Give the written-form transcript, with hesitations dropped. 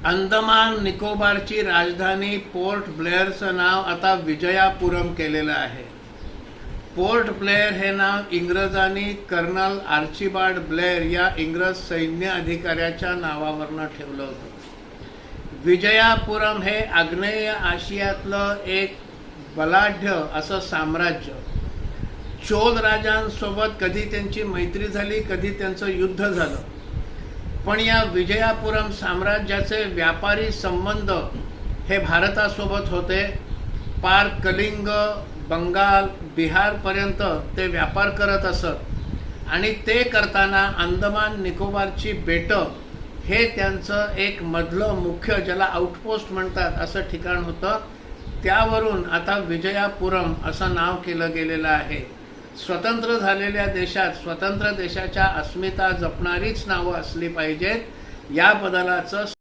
अंदमान निकोबारची राजधानी पोर्ट ब्लेअरचं नाव आता विजयापुरम केलेलं आहे। पोर्ट ब्लेअर हे नाव इंग्रजांनी कर्नल आर्चिबाल्ड ब्लेअर या इंग्रज सैन्य अधिकाऱ्याच्या नावावरून ठेवलं होतं। विजयापुरम हे आग्नेय आशियातलं एक बलाढ्य असं साम्राज्य। चोल राजांसोबत कधी त्यांची मैत्री झाली, कधी त्यांचं युद्ध झालं, पण या विजयापुरम साम्राज्याचे व्यापारी संबंध हे भारतासोबत होते। पार कलिंग, बंगाल, बिहारपर्यंत ते व्यापार करत असत आणि ते करताना अंदमान निकोबारची बेटं हे त्यांचं एक मधलं मुख्य, ज्याला आउटपोस्ट म्हणतात, असं ठिकाण होतं। त्यावरून आता विजयापुरम असं नाव केलं गेलेलं आहे। स्वतंत्र झालेल्या देशात स्वतंत्र देशाच्या अस्मिता जपणारीच नावं असली पाहिजेत, या बदलाचं